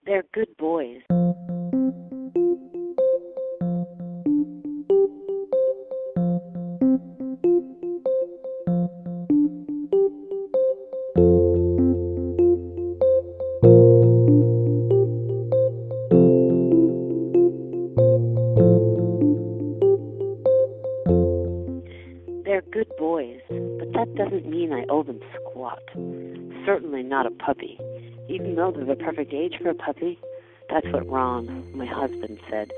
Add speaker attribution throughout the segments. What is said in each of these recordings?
Speaker 1: They're good boys. They're good boys, but that doesn't mean I owe them squat. Certainly not a puppy. Even though they're the perfect age for a puppy, that's what Ron, my husband, said,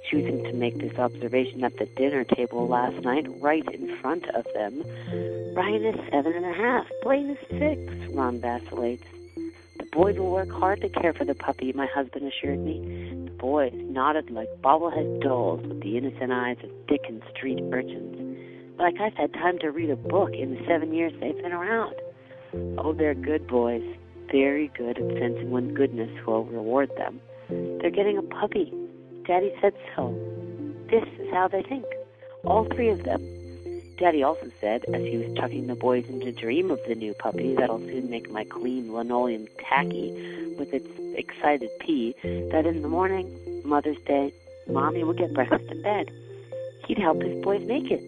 Speaker 1: choosing to make this observation at the dinner table last night right in front of them. Brian is 7.5, Blaine is 6, Ron vacillates. The boys will work hard to care for the puppy, my husband assured me. The boys nodded like bobblehead dolls with the innocent eyes of Dickens street urchins. Like I've had time to read a book in the 7 years they've been around. Oh, they're good boys. Very good at sensing when goodness will reward them. They're getting a puppy. Daddy said so. This is how they think. All 3 of them. Daddy also said, as he was tucking the boys in to dream of the new puppy that'll soon make my clean linoleum tacky with its excited pee, that in the morning, Mother's Day, Mommy would get breakfast in bed. He'd help his boys make it.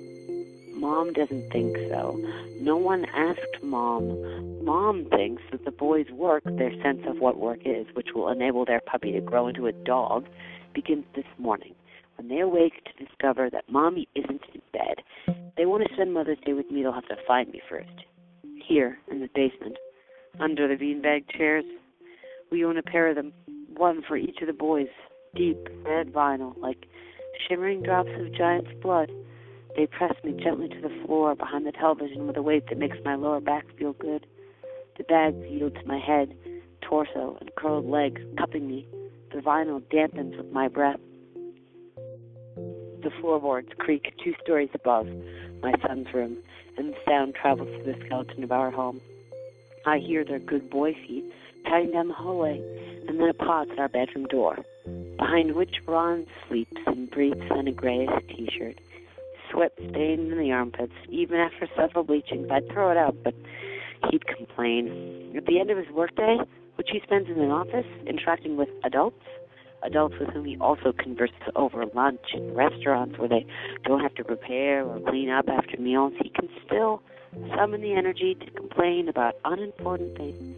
Speaker 1: Mom doesn't think so. No one asked Mom. Mom thinks that the boys' work, their sense of what work is, which will enable their puppy to grow into a dog, begins this morning, when they awake to discover that Mommy isn't in bed. They want to spend Mother's Day with me, they'll have to find me first. Here, in the basement, under the beanbag chairs, we own a pair of them, one for each of the boys, deep red vinyl, like shimmering drops of giant's blood. They press me gently to the floor behind the television with a weight that makes my lower back feel good. The bags yield to my head, torso, and curled legs, cupping me. The vinyl dampens with my breath. The floorboards creak 2 stories above my son's room, and the sound travels through the skeleton of our home. I hear their good boy feet padding down the hallway, and then a pause at our bedroom door, behind which Ron sleeps in briefs and a grayish t-shirt. Sweat stained in the armpits. Even after several bleachings, I'd throw it out, but he'd complain. At the end of his workday, which he spends in an office, interacting with adults with whom he also converses over lunch in restaurants where they don't have to prepare or clean up after meals, he can still summon the energy to complain about unimportant things.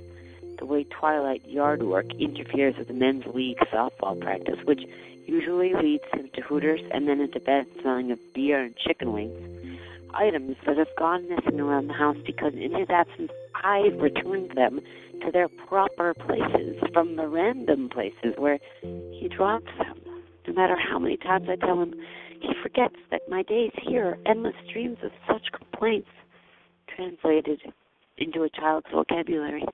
Speaker 1: The way twilight yard work interferes with the men's league softball practice, which usually leads him to Hooters and then into bed smelling of beer and chicken wings. Items that have gone missing around the house because in his absence I've returned them to their proper places from the random places where he drops them. No matter how many times I tell him, he forgets that my days here are endless streams of such complaints translated into a child's vocabulary.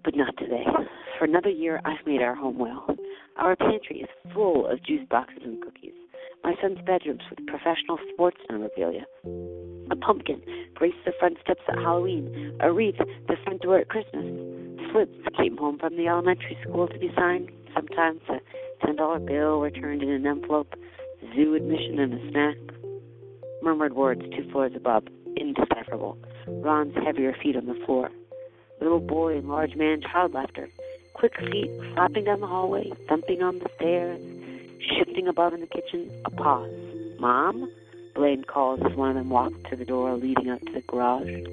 Speaker 1: But not today. For another year, I've made our home well. Our pantry is full of juice boxes and cookies. My son's bedrooms with professional sports memorabilia. A pumpkin graced the front steps at Halloween. A wreath the front door at Christmas. Slips came home from the elementary school to be signed. Sometimes a $10 bill returned in an envelope. Zoo admission and a snack. Murmured words 2 floors above. Indecipherable. Ron's heavier feet on the floor. Little boy and large man child laughter. Quick feet flapping down the hallway, thumping on the stairs, shifting above in the kitchen. A pause. Mom? Blaine calls as one of them walks to the door leading up to the garage.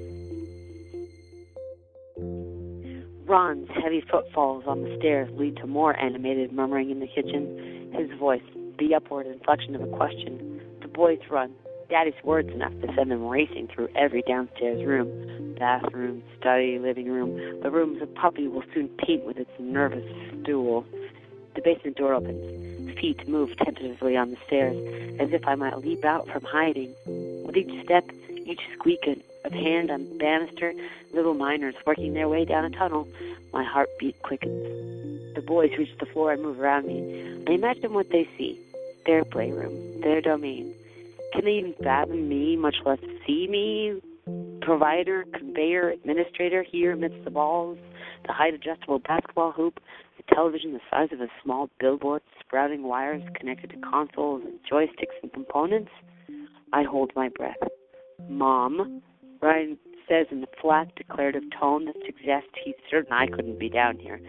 Speaker 1: Ron's heavy footfalls on the stairs lead to more animated murmuring in the kitchen. His voice, the upward inflection of a question. The boys run. Daddy's words enough to send them racing through every downstairs room. Bathroom, study, living room. The rooms a puppy will soon paint with its nervous stool. The basement door opens. Feet move tentatively on the stairs, as if I might leap out from hiding. With each step, each squeak of hand on banister, little miners working their way down a tunnel, my heartbeat quickens. The boys reach the floor and move around me. I imagine what they see. Their playroom, their domain. Can they even fathom me, much less see me? Provider, conveyor, administrator here amidst the balls, the height-adjustable basketball hoop, the television the size of a small billboard, sprouting wires connected to consoles and joysticks and components. I hold my breath. Mom, Ryan says in a flat, declarative tone that suggests he's certain I couldn't be down here.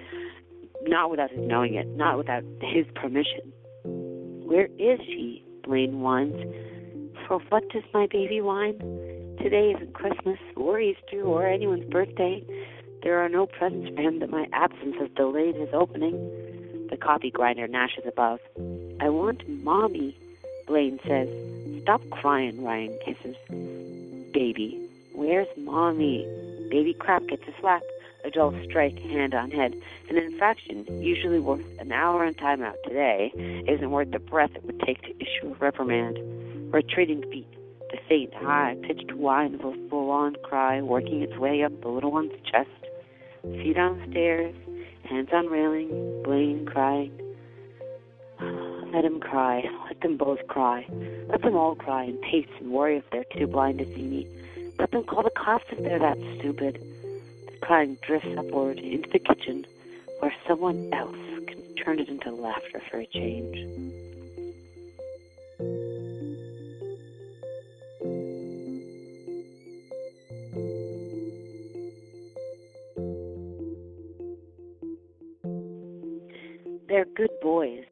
Speaker 1: not without his knowing it, not without his permission. Where is she? Blaine whines. For what does my baby whine? Today isn't Christmas or Easter or anyone's birthday. There are no presents for him that my absence has delayed his opening. The coffee grinder gnashes above. I want Mommy, Blaine says. Stop crying, Ryan kisses. Baby, where's Mommy? Baby crap gets a slap, a dull strike, hand on head. An infraction, usually worth an hour in timeout today, isn't worth the breath it would take to issue a reprimand. Retreating feet, the faint, high-pitched whine of a full-on cry working its way up the little one's chest. Feet on stairs, hands on railing, Blaine crying. Let him cry. Let them both cry. Let them all cry and pace and worry if they're too blind to see me. Let them call the cops if they're that stupid. The crying drifts upward into the kitchen, where someone else can turn it into laughter for a change. They're good boys.